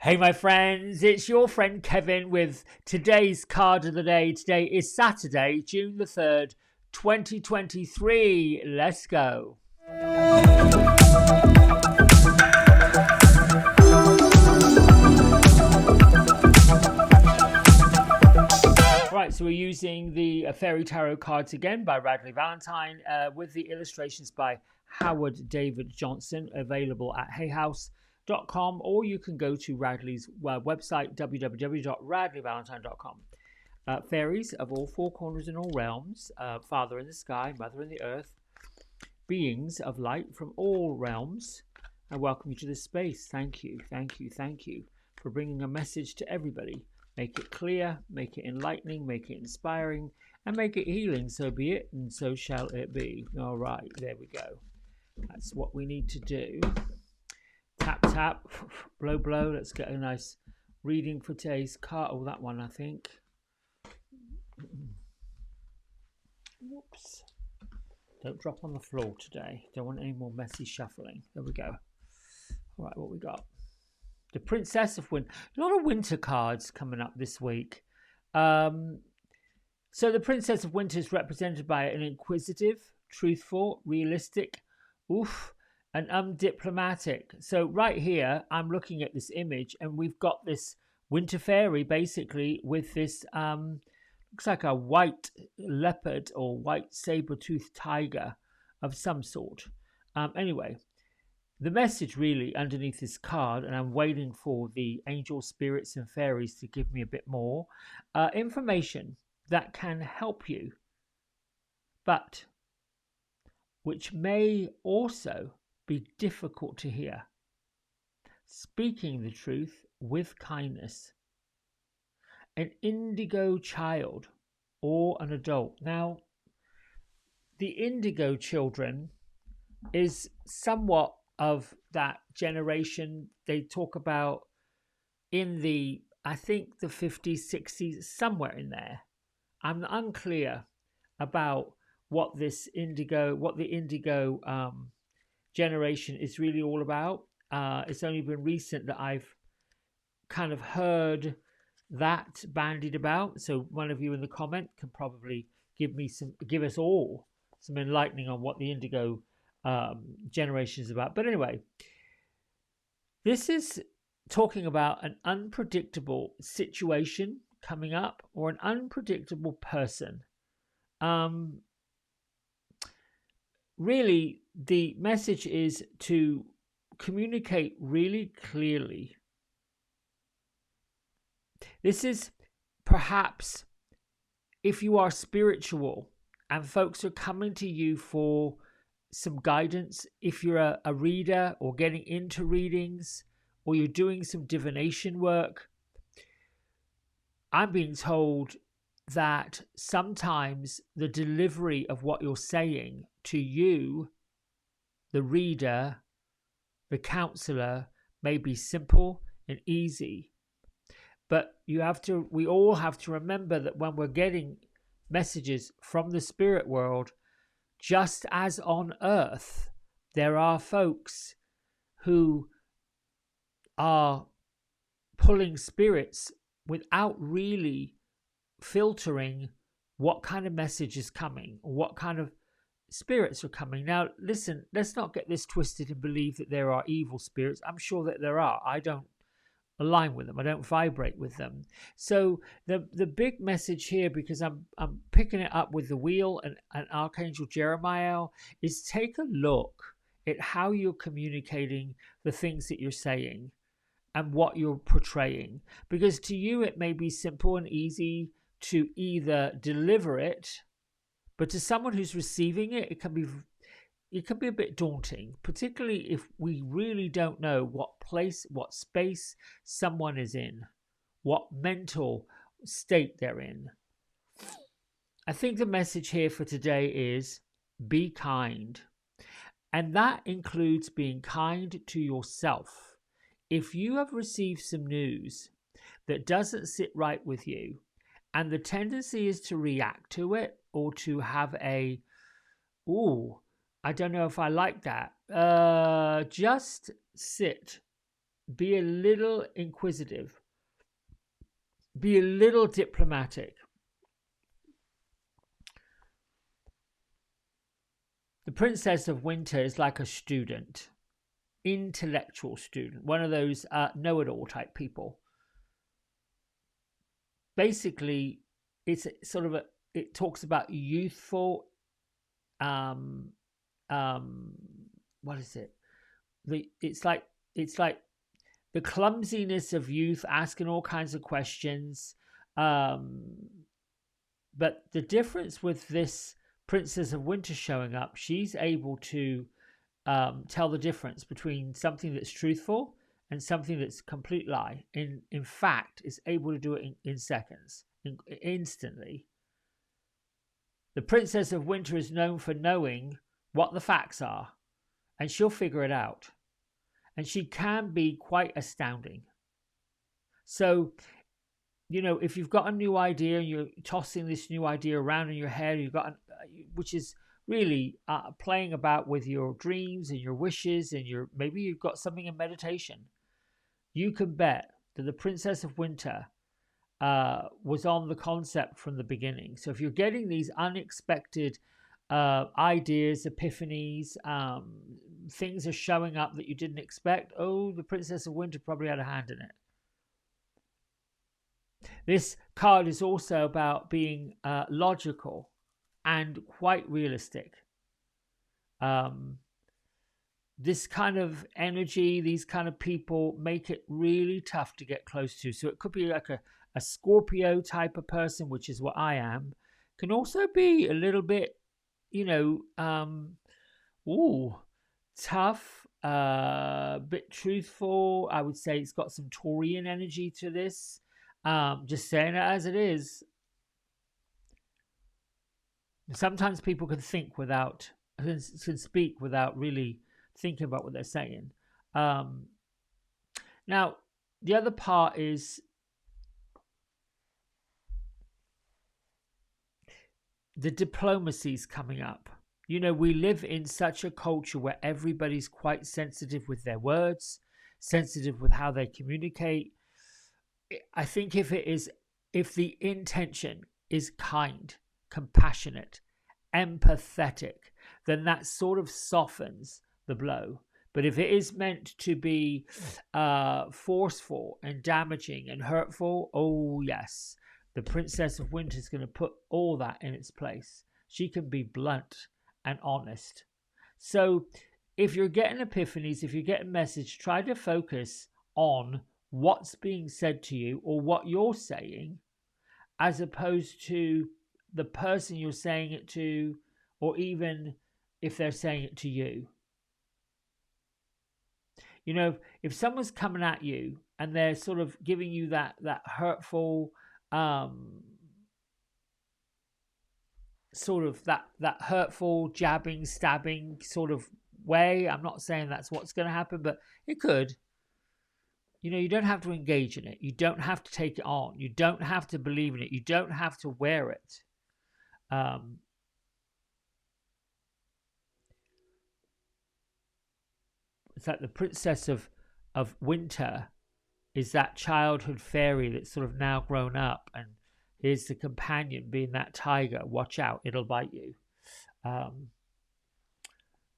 Hey, my friends, it's your friend Kevin with today's card of the day. Today is Saturday, June the 3rd, 2023. Let's go. Right, so we're using the Fairy Tarot cards again by Radley Valentine with the illustrations by Howard David Johnson, available at hayhouse.com, or you can go to Radley's website, www.radleyvalentine.com. Fairies of all four corners and all realms, Father in the sky, Mother in the earth, beings of light from all realms, I welcome you to this space. Thank you, thank you, thank you for bringing a message to everybody. Make it clear, make it enlightening, make it inspiring, and make it healing. So be it, and so shall it be. All right, there we go. That's what we need to do. Tap, tap, blow, blow. Let's get a nice reading for today's card. Oh, that one, I think. Whoops. Don't drop on the floor today. Don't want any more messy shuffling. There we go. All right, what we got? The Princess of Winter. A lot of winter cards coming up this week. So the Princess of Winter is represented by an inquisitive, truthful, realistic, and undiplomatic. So right here, I'm looking at this image, and we've got this winter fairy basically with this looks like a white leopard or white saber-toothed tiger of some sort. Anyway, the message really underneath this card, and I'm waiting for the angel spirits and fairies to give me a bit more information that can help you, but which may also be difficult to hear. Speaking the truth with kindness. An indigo child or an adult. Now, the indigo children is somewhat of that generation they talk about in the, I think, the 50s, 60s, somewhere in there. I'm unclear about what the indigo generation is really all about. It's only been recent that I've kind of heard that bandied about. So one of you in the comment can probably give us all some enlightening on what the indigo generation is about. But anyway, this is talking about an unpredictable situation coming up, or an unpredictable person. Really, the message is to communicate really clearly. This is perhaps if you are spiritual and folks are coming to you for some guidance, if you're a reader or getting into readings, or you're doing some divination work, I'm being told that sometimes the delivery of what you're saying to you, the reader, the counselor, may be simple and easy. But we all have to remember that when we're getting messages from the spirit world, just as on earth, there are folks who are pulling spirits without really filtering what kind of message is coming, or what kind of spirits are coming. Now, listen, let's not get this twisted and believe that there are evil spirits. I'm sure that there are. I don't align with them. I don't vibrate with them. So the big message here, because I'm picking it up with the wheel and Archangel Jeremiah, is take a look at how you're communicating the things that you're saying and what you're portraying. Because to you, it may be simple and easy to either deliver it, but to someone who's receiving it, it can be a bit daunting, particularly if we really don't know what place, what space someone is in, what mental state they're in. I think the message here for today is be kind. And that includes being kind to yourself. If you have received some news that doesn't sit right with you, and the tendency is to react to it, or to have I don't know if I like that. Just sit be a little inquisitive, be a little diplomatic. The Princess of Winter is like a student, intellectual student, one of those know-it-all type people. Basically, it's sort of it talks about youthful, what is it? It's like the clumsiness of youth, asking all kinds of questions. But the difference with this Princess of Winter showing up, she's able to tell the difference between something that's truthful and something that's a complete lie. In fact, is able to do it in seconds, instantly. The Princess of Winter is known for knowing what the facts are, and she'll figure it out. And she can be quite astounding. So, you know, if you've got a new idea and you're tossing this new idea around in your head, which is really playing about with your dreams and your wishes, and maybe you've got something in meditation, you can bet that the Princess of Winter was on the concept from the beginning. So if you're getting these unexpected ideas, epiphanies, things are showing up that you didn't expect, the Princess of Winter probably had a hand in it. This card is also about being logical and quite realistic. This kind of energy, these kind of people make it really tough to get close to. So it could be like a Scorpio type of person, which is what I am. Can also be a little bit, tough, bit truthful. I would say it's got some Taurian energy to this. Just saying it as it is. Sometimes people can speak without really thinking about what they're saying. Now, the other part is the diplomacy's coming up. You know, we live in such a culture where everybody's quite sensitive with their words, sensitive with how they communicate. I think if the intention is kind, compassionate, empathetic, then that sort of softens the blow. But if it is meant to be forceful and damaging and hurtful, oh yes, the Princess of Winter is going to put all that in its place. She can be blunt and honest. So if you're getting epiphanies, if you're getting message, try to focus on what's being said to you or what you're saying, as opposed to the person you're saying it to, or even if they're saying it to you. You know, if someone's coming at you and they're sort of giving you that hurtful, sort of that hurtful, jabbing, stabbing sort of way, I'm not saying that's what's going to happen, but it could. You know, you don't have to engage in it. You don't have to take it on. You don't have to believe in it. You don't have to wear it. It's like the Princess of Winter is that childhood fairy that's sort of now grown up, and here's the companion being that tiger. Watch out, it'll bite you.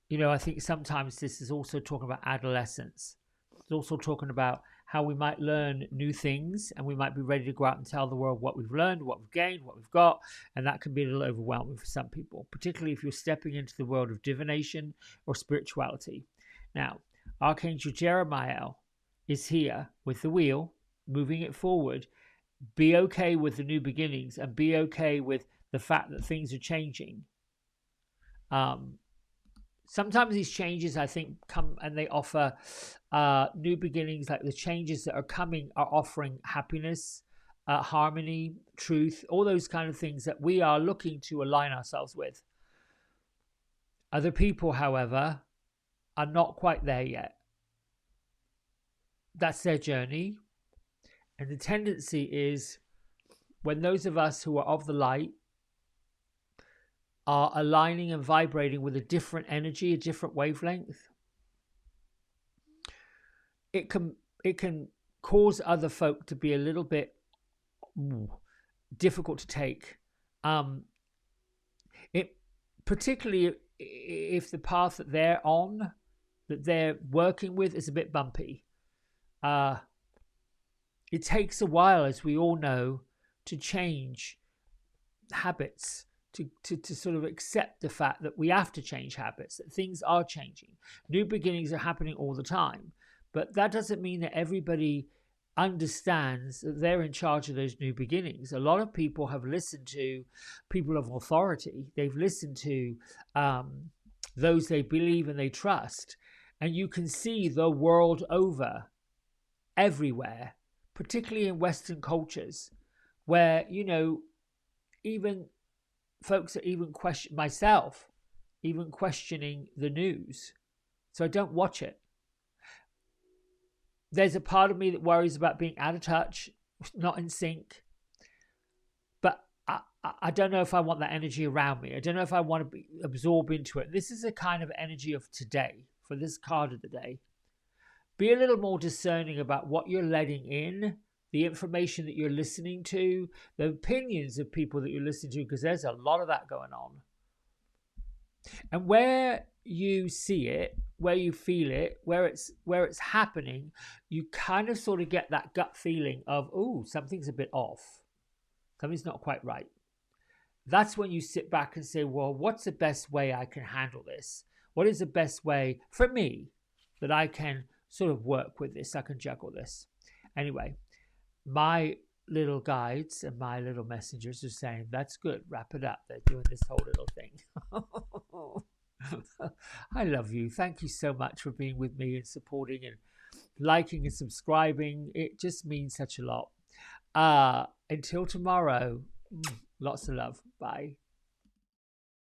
You know, I think sometimes this is also talking about adolescence. It's also talking about how we might learn new things and we might be ready to go out and tell the world what we've learned, what we've gained, what we've got. And that can be a little overwhelming for some people, particularly if you're stepping into the world of divination or spirituality. Now, Archangel Jeremiah is here with the wheel, moving it forward. Be okay with the new beginnings and be okay with the fact that things are changing. Sometimes these changes, I think, come and they offer new beginnings. Like the changes that are coming are offering happiness, harmony, truth, all those kind of things that we are looking to align ourselves with. Other people, however, are not quite there yet. That's their journey. And the tendency is when those of us who are of the light are aligning and vibrating with a different energy, a different wavelength, it can it can cause other folk to be a little bit difficult to take. It particularly if the path that they're on, that they're working with, is a bit bumpy. It takes a while, as we all know, to change habits, to sort of accept the fact that we have to change habits, that things are changing. New beginnings are happening all the time, but that doesn't mean that everybody understands that they're in charge of those new beginnings. A lot of people have listened to people of authority. They've listened to those they believe and they trust. And you can see the world over, everywhere, particularly in Western cultures, where, you know, even folks are even questioning the news. So I don't watch it. There's a part of me that worries about being out of touch, not in sync. But I don't know if I want that energy around me. I don't know if I want to absorb into it. This is a kind of energy of today, for this card of the day. Be a little more discerning about what you're letting in, the information that you're listening to, the opinions of people that you're listening to, because there's a lot of that going on. And where you see it, where you feel it, where it's happening, you kind of sort of get that gut feeling of, oh, something's a bit off. Something's not quite right. That's when you sit back and say, well, what's the best way I can handle this? What is the best way for me that I can sort of work with this? I can juggle this. Anyway, my little guides and my little messengers are saying, that's good, wrap it up. They're doing this whole little thing. I love you. Thank you so much for being with me and supporting and liking and subscribing. It just means such a lot. Until tomorrow, lots of love. Bye.